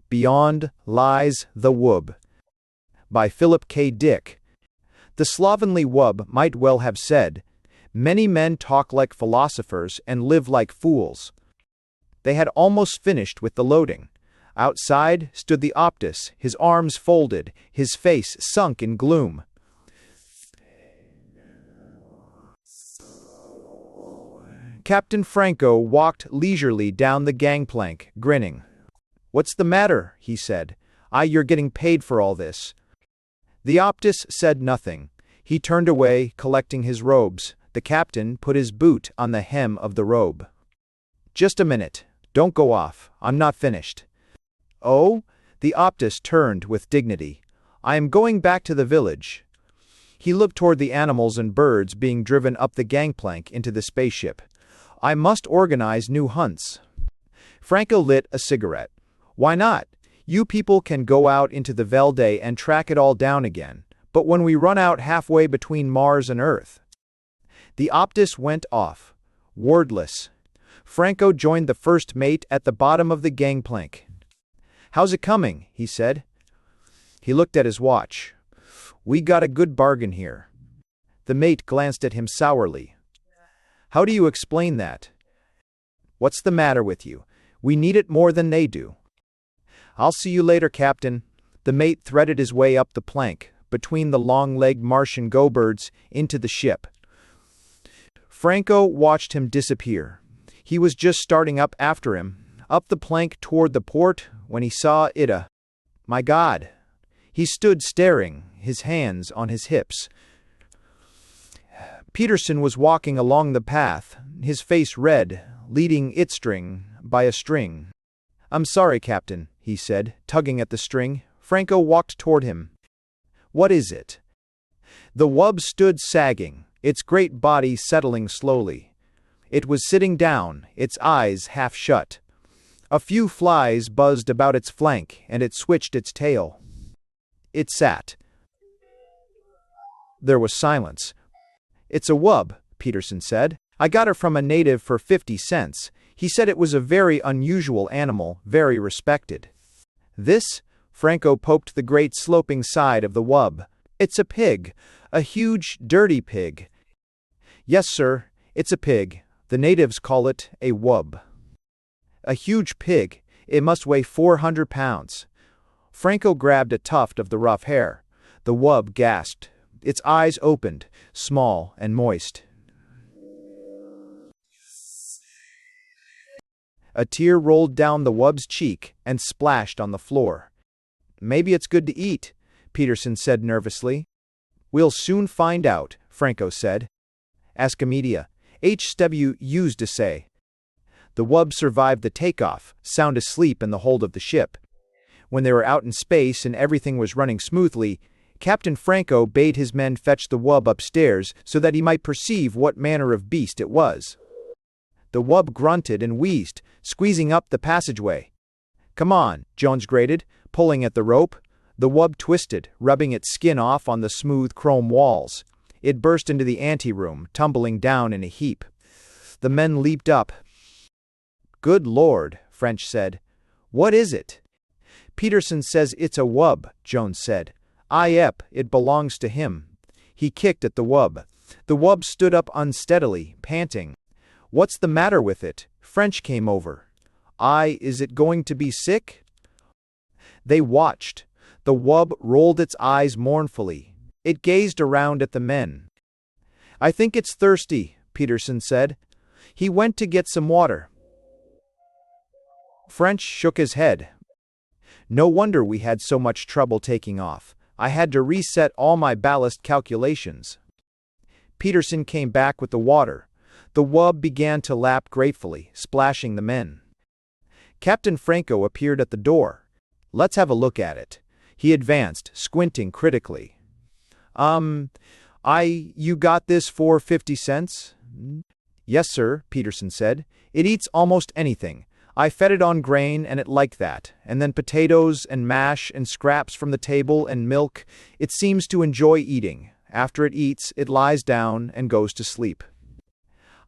Beyond Lies the Wub, by Philip K. Dick. The slovenly wub might well have said, "Many men talk like philosophers and live like fools." They had almost finished with the loading. Outside stood the Optus, his arms folded, his face sunk in gloom. Captain Franco walked leisurely down the gangplank, grinning. "What's the matter?" he said. "You're getting paid for all this." The Optus said nothing. He turned away, collecting his robes. The captain put his boot on the hem of the robe. "Just a minute. Don't go off. I'm not finished." "Oh?" The Optus turned with dignity. "I am going back to the village." He looked toward the animals and birds being driven up the gangplank into the spaceship. "I must organize new hunts." Franco lit a cigarette. "Why not? You people can go out into the Velde and track it all down again. But when we run out halfway between Mars and Earth..." The Optus went off. Wordless. Franco joined the first mate at the bottom of the gangplank. "How's it coming?" he said. He looked at his watch. "We got a good bargain here." The mate glanced at him sourly. "How do you explain that?" "What's the matter with you? We need it more than they do." "I'll see you later, Captain." The mate threaded his way up the plank, between the long-legged Martian go-birds, into the ship. Franco watched him disappear. He was just starting up after him, up the plank toward the port, when he saw Ida. My God! He stood staring, his hands on his hips. Peterson was walking along the path, his face red, leading Itstring by a string. "I'm sorry, Captain," he said, tugging at the string. Franco walked toward him. "What is it?" The wub stood sagging, its great body settling slowly. It was sitting down, its eyes half shut. A few flies buzzed about its flank, and it switched its tail. It sat. There was silence. "It's a wub," Peterson said. "I got it from a native for 50 cents. He said it was a very unusual animal, very respected." "This?" Franco poked the great sloping side of the wub. "It's a pig. A huge, dirty pig." "Yes, sir, it's a pig. The natives call it a wub." "A huge pig. It must weigh 400 pounds. Franco grabbed a tuft of the rough hair. The wub gasped. Its eyes opened, small and moist. A tear rolled down the wub's cheek and splashed on the floor. "Maybe it's good to eat," Peterson said nervously. "We'll soon find out," Franco said. "Askamedia. HW used to say." The wub survived the takeoff, sound asleep in the hold of the ship. When they were out in space and everything was running smoothly, Captain Franco bade his men fetch the wub upstairs so that he might perceive what manner of beast it was. The wub grunted and wheezed, squeezing up the passageway. "Come on," Jones grated, pulling at the rope. The wub twisted, rubbing its skin off on the smooth chrome walls. It burst into the anteroom, tumbling down in a heap. The men leaped up. "Good Lord," French said. "What is it?" "Peterson says it's a wub," Jones said. It belongs to him." He kicked at the wub. The wub stood up unsteadily, panting. "What's the matter with it?" French came over. Is it going to be sick?" They watched. The wub rolled its eyes mournfully. It gazed around at the men. "I think it's thirsty," Peterson said. He went to get some water. French shook his head. "No wonder we had so much trouble taking off. I had to reset all my ballast calculations." Peterson came back with the water. The wub began to lap gratefully, splashing the men. Captain Franco appeared at the door. "Let's have a look at it." He advanced, squinting critically. You got this for 50 cents?" "Yes, sir," Peterson said. "It eats almost anything. I fed it on grain and it liked that, and then potatoes and mash and scraps from the table and milk. It seems to enjoy eating. After it eats, it lies down and goes to sleep."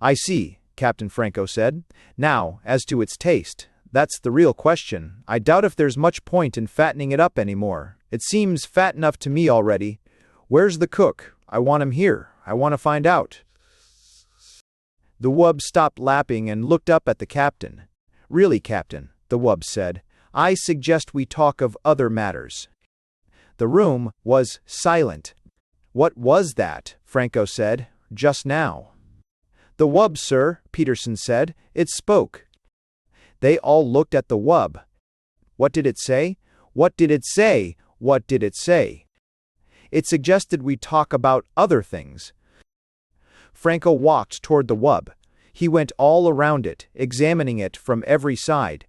"I see," Captain Franco said. "Now, as to its taste, That's the real question. I doubt if there's much point in fattening it up anymore. It seems fat enough to me already. Where's the cook? I want him here. I want to find out. The wub stopped lapping and looked up at the captain. Really, Captain, the wub said, I suggest we talk of other matters. The room was silent. What was that? Franco said. Just now. The wub, sir, Peterson said. It spoke. They all looked at the wub. What did it say? What did it say? What did it say? It suggested we talk about other things. Franco walked toward the wub. He went all around it, examining it from every side.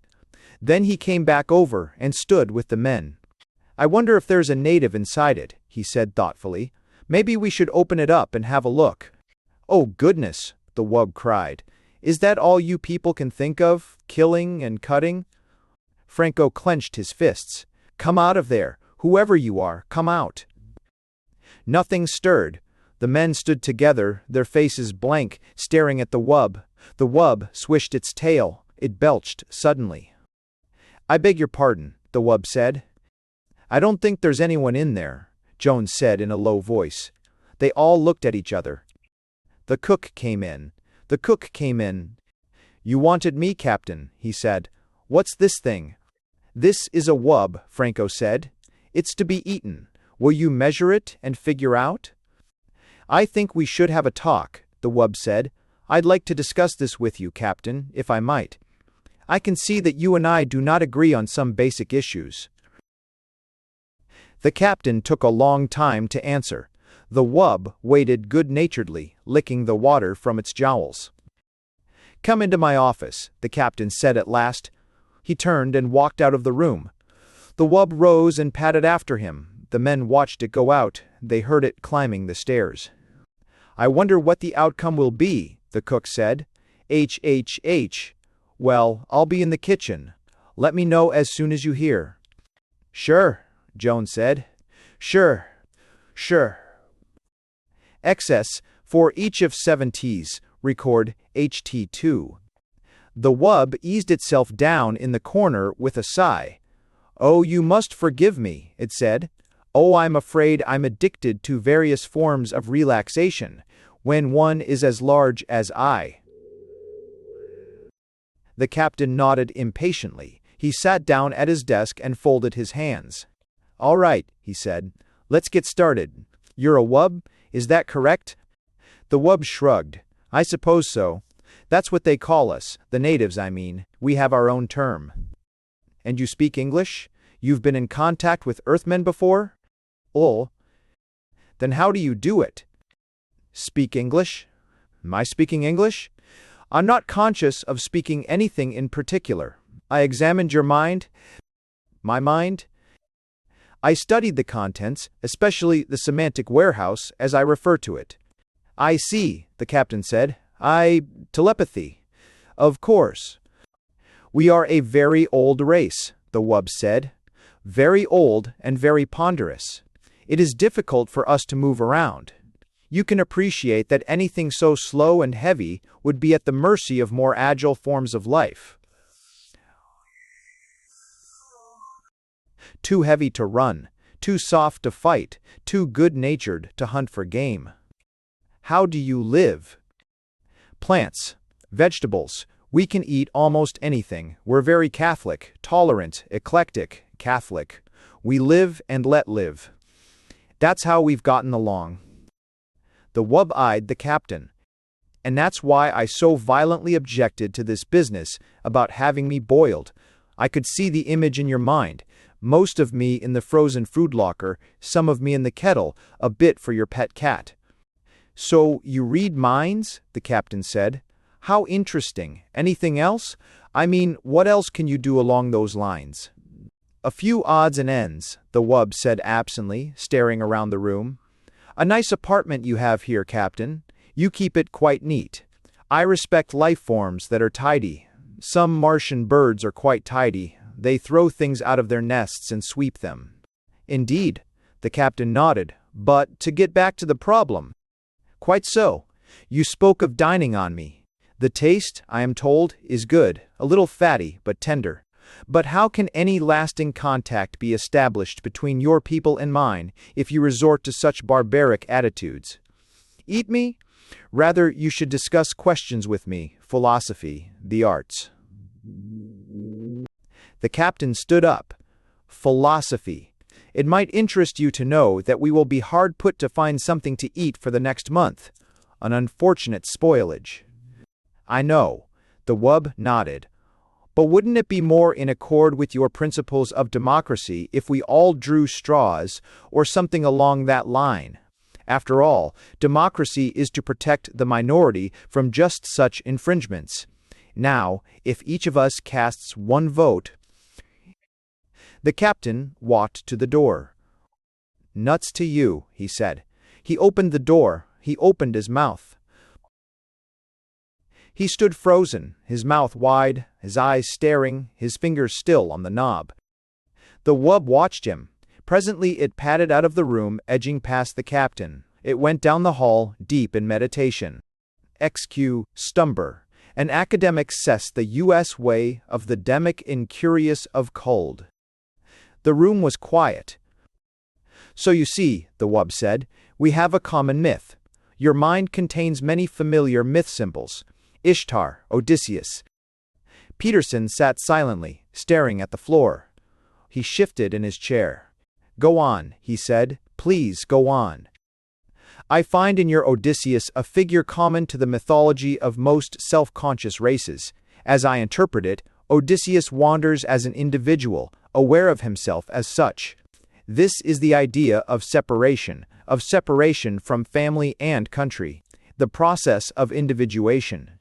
Then he came back over and stood with the men. I wonder if there's a native inside it, he said thoughtfully. Maybe we should open it up and have a look. Oh, goodness, the wub cried. Is that all you people can think of, killing and cutting? Franco clenched his fists. Come out of there, whoever you are, come out. Nothing stirred. The men stood together, their faces blank, staring at the wub. The wub swished its tail. It belched suddenly. I beg your pardon, the wub said. I don't think there's anyone in there, Jones said in a low voice. They all looked at each other. The cook came in. The cook came in. You wanted me, Captain, he said. What's this thing? This is a wub, Franco said. It's to be eaten. Will you measure it and figure out? I think we should have a talk, the wub said. I'd like to discuss this with you, Captain, if I might. I can see that you and I do not agree on some basic issues. The captain took a long time to answer. The wub waited good-naturedly, licking the water from its jowls. Come into my office, the captain said at last. He turned and walked out of the room. The wub rose and padded after him. The men watched it go out. They heard it climbing the stairs. I wonder what the outcome will be, the cook said. H. Well, I'll be in the kitchen. Let me know as soon as you hear. Sure, Jones said. Sure. Excess, for each of 7 T's, record HT2. The wub eased itself down in the corner with a sigh. Oh, you must forgive me, it said. Oh, I'm afraid I'm addicted to various forms of relaxation, when one is as large as I. The captain nodded impatiently. He sat down at his desk and folded his hands. All right, he said. Let's get started. You're a wub? Is that correct? The wub shrugged. I suppose so. That's what they call us, the natives, I mean. We have our own term. And you speak English? You've been in contact with Earthmen before? Oh. Then how do you do it? Speak English? Am I speaking English? I'm not conscious of speaking anything in particular. I examined your mind. My mind? I studied the contents, especially the semantic warehouse, as I refer to it. I see, the captain said. Telepathy. Of course. We are a very old race, the wub said. Very old and very ponderous. It is difficult for us to move around. You can appreciate that anything so slow and heavy would be at the mercy of more agile forms of life. Too heavy to run, too soft to fight, too good-natured to hunt for game. How do you live? Plants, vegetables. We can eat almost anything. We're very Catholic, tolerant, eclectic, Catholic. We live and let live. That's how we've gotten along. The wub eyed the captain. And that's why I so violently objected to this business about having me boiled. I could see the image in your mind. Most of me in the frozen food locker, some of me in the kettle, a bit for your pet cat. So you read minds? The captain said. How interesting. Anything else? I mean, what else can you do along those lines? A few odds and ends, the wub said absently, staring around the room. A nice apartment you have here, Captain. You keep it quite neat. I respect life forms that are tidy. Some Martian birds are quite tidy. They throw things out of their nests and sweep them. Indeed, the captain nodded. But to get back to the problem. Quite so. You spoke of dining on me. The taste, I am told, is good. a little fatty but tender. But how can any lasting contact be established between your people and mine if you resort to such barbaric attitudes? Eat me? Rather, you should discuss questions with me, philosophy, the arts. The captain stood up. Philosophy. It might interest you to know that we will be hard put to find something to eat for the next month. An unfortunate spoilage. I know. The wub nodded. But wouldn't it be more in accord with your principles of democracy if we all drew straws, or something along that line? After all, democracy is to protect the minority from just such infringements. Now, if each of us casts one vote... The captain walked to the door. Nuts to you, he said. He opened the door. He opened his mouth. He stood frozen, his mouth wide, his eyes staring, his fingers still on the knob. The wub watched him. Presently it padded out of the room, edging past the captain. It went down the hall, deep in meditation. XQ Stumber. An academic says the U.S. way of the demic incurious of cold. The room was quiet. So you see, the wub said, we have a common myth. Your mind contains many familiar myth symbols. Ishtar, Odysseus. Peterson sat silently, staring at the floor. He shifted in his chair. Go on, he said. Please go on. I find in your Odysseus a figure common to the mythology of most self-conscious races. As I interpret it, Odysseus wanders as an individual, aware of himself as such. This is the idea of separation from family and country, the process of individuation.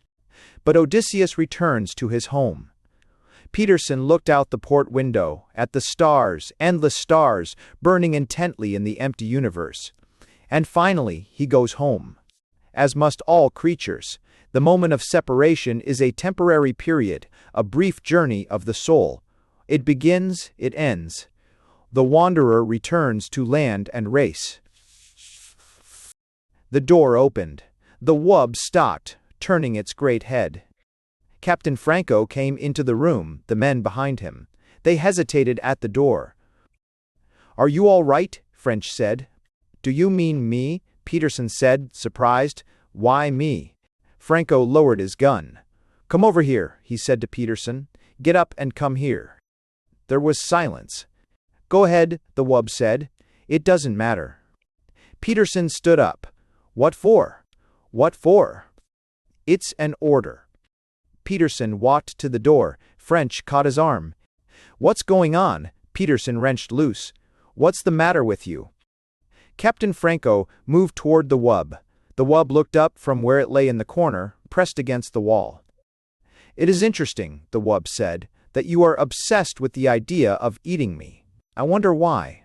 But Odysseus returns to his home. Peterson looked out the port window, at the stars, endless stars, burning intently in the empty universe. And finally, he goes home. As must all creatures, the moment of separation is a temporary period, a brief journey of the soul. It begins, it ends. The wanderer returns to land and race. The door opened. The wub stopped, turning its great head. Captain Franco came into the room, the men behind him. They hesitated at the door. Are you all right? French said. Do you mean me? Peterson said, surprised. Why me? Franco lowered his gun. Come over here, he said to Peterson. Get up and come here. There was silence. Go ahead, the wub said. It doesn't matter. Peterson stood up. What for? What for? It's an order. Peterson walked to the door. French caught his arm. What's going on? Peterson wrenched loose. What's the matter with you? Captain Franco moved toward the wub. The wub looked up from where it lay in the corner, pressed against the wall. It is interesting, the wub said, that you are obsessed with the idea of eating me. I wonder why.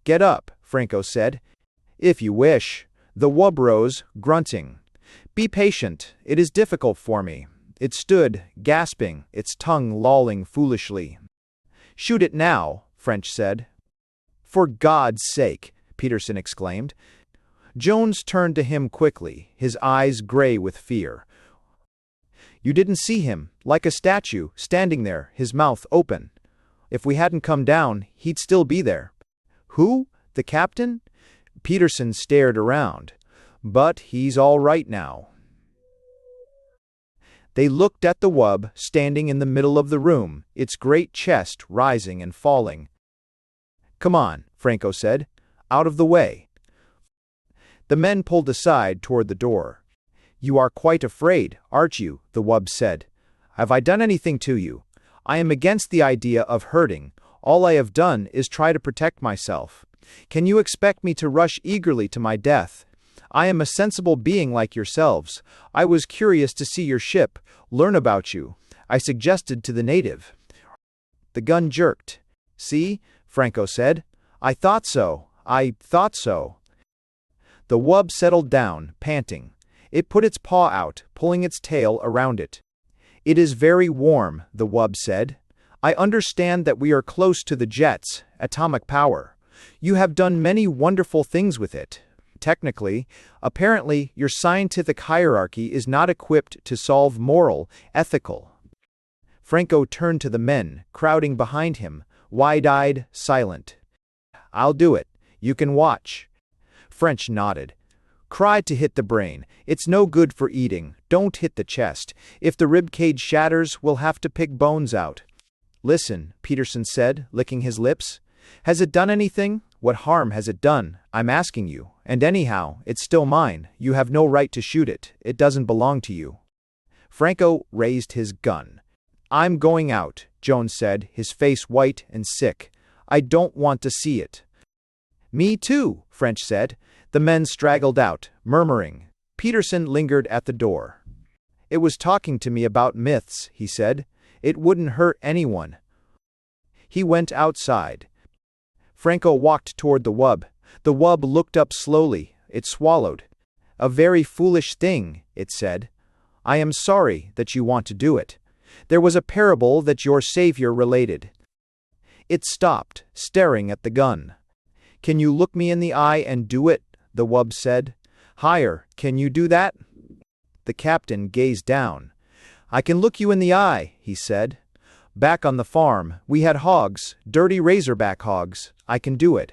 Get up, Franco said. If you wish. The wub rose, grunting. Be patient. It is difficult for me. It stood, gasping, its tongue lolling foolishly. Shoot it now, French said. For God's sake, Peterson exclaimed. Jones turned to him quickly, his eyes gray with fear. You didn't see him, like a statue, standing there, his mouth open. If we hadn't come down, he'd still be there. Who? The captain? Peterson stared around. But he's all right now. They looked at the wub, standing in the middle of the room, its great chest rising and falling. Come on, Franco said. Out of the way. The men pulled aside toward the door. You are quite afraid, aren't you? The wub said. Have I done anything to you? I am against the idea of hurting. All I have done is try to protect myself. Can you expect me to rush eagerly to my death? I am a sensible being like yourselves. I was curious to see your ship, learn about you. I suggested to the native. The gun jerked. See? Franco said. I thought so. I thought so. The wub settled down, panting. It put its paw out, pulling its tail around it. It is very warm, the wub said. I understand that we are close to the jets, atomic power. You have done many wonderful things with it. Technically, apparently, your scientific hierarchy is not equipped to solve moral, ethical. Franco turned to the men, crowding behind him, wide-eyed, silent. "I'll do it. You can watch." French nodded. "Cry to hit the brain. It's no good for eating. Don't hit the chest. If the rib cage shatters, we'll have to pick bones out." "Listen," Peterson said, licking his lips. "Has it done anything? What harm has it done? I'm asking you. And anyhow, it's still mine. You have no right to shoot it. It doesn't belong to you." Franco raised his gun. "I'm going out," Jones said, his face white and sick. "I don't want to see it." "Me too," French said. The men straggled out, murmuring. Peterson lingered at the door. "It was talking to me about myths," he said. "It wouldn't hurt anyone." He went outside. Franco walked toward the wub. The wub looked up slowly. It swallowed. "A very foolish thing," it said. "I am sorry that you want to do it. There was a parable that your savior related." It stopped, staring at the gun. "Can you look me in the eye and do it?" the wub said. "Higher, can you do that?" The captain gazed down. "I can look you in the eye," he said. "Back on the farm, we had hogs, dirty razorback hogs. I can do it."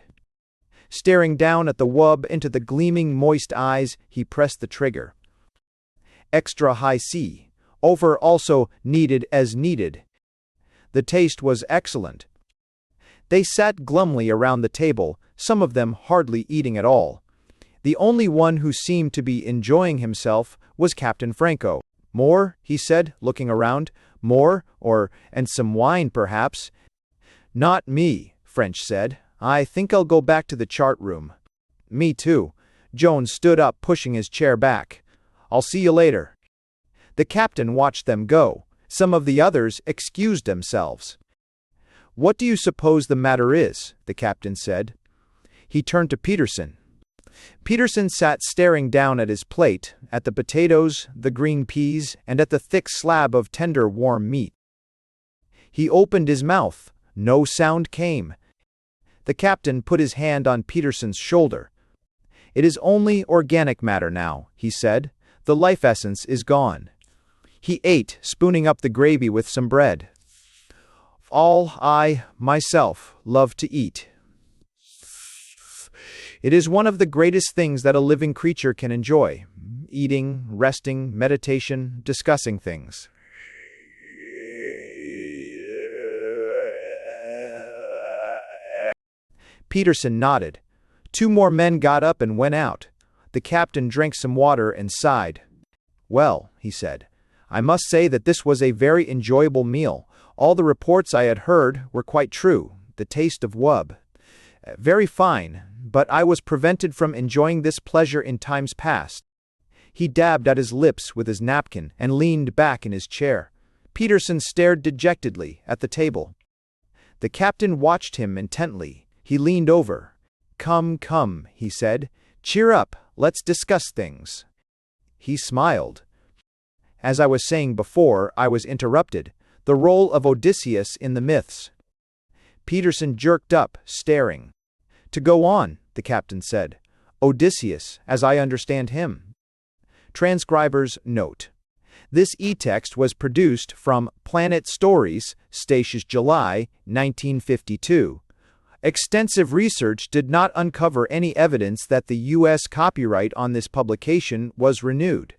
Staring down at the wub into the gleaming, moist eyes, he pressed the trigger. Extra high C. Over also needed as needed. The taste was excellent. They sat glumly around the table, some of them hardly eating at all. The only one who seemed to be enjoying himself was Captain Franco. "More?" he said, looking around. "More, and some wine, perhaps." "Not me," French said. "I think I'll go back to the chart room." "Me too." Jones stood up, pushing his chair back. "I'll see you later." The captain watched them go. Some of the others excused themselves. "What do you suppose the matter is?" the captain said. He turned to Peterson. Peterson sat staring down at his plate, at the potatoes, the green peas, and at the thick slab of tender, warm meat. He opened his mouth. No sound came. The captain put his hand on Peterson's shoulder. "It is only organic matter now," he said. "The life essence is gone." He ate, spooning up the gravy with some bread. "All I, myself, love to eat. It is one of the greatest things that a living creature can enjoy. Eating, resting, meditation, discussing things." Peterson nodded. Two more men got up and went out. The captain drank some water and sighed. "Well," he said, "I must say that this was a very enjoyable meal. All the reports I had heard were quite true. The taste of wub. Very fine, but I was prevented from enjoying this pleasure in times past." He dabbed at his lips with his napkin and leaned back in his chair. Peterson stared dejectedly at the table. The captain watched him intently. He leaned over. "Come, come," he said. "Cheer up. Let's discuss things." He smiled. "As I was saying before, I was interrupted. The role of Odysseus in the myths." Peterson jerked up, staring. "To go on," the captain said. "Odysseus, as I understand him." Transcriber's note. This e-text was produced from Planet Stories, Stations, July, 1952. Extensive research did not uncover any evidence that the U.S. copyright on this publication was renewed.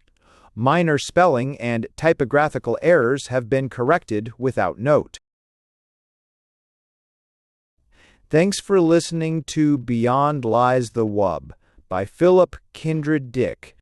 Minor spelling and typographical errors have been corrected without note. Thanks for listening to Beyond Lies the Wub by Philip Kindred Dick.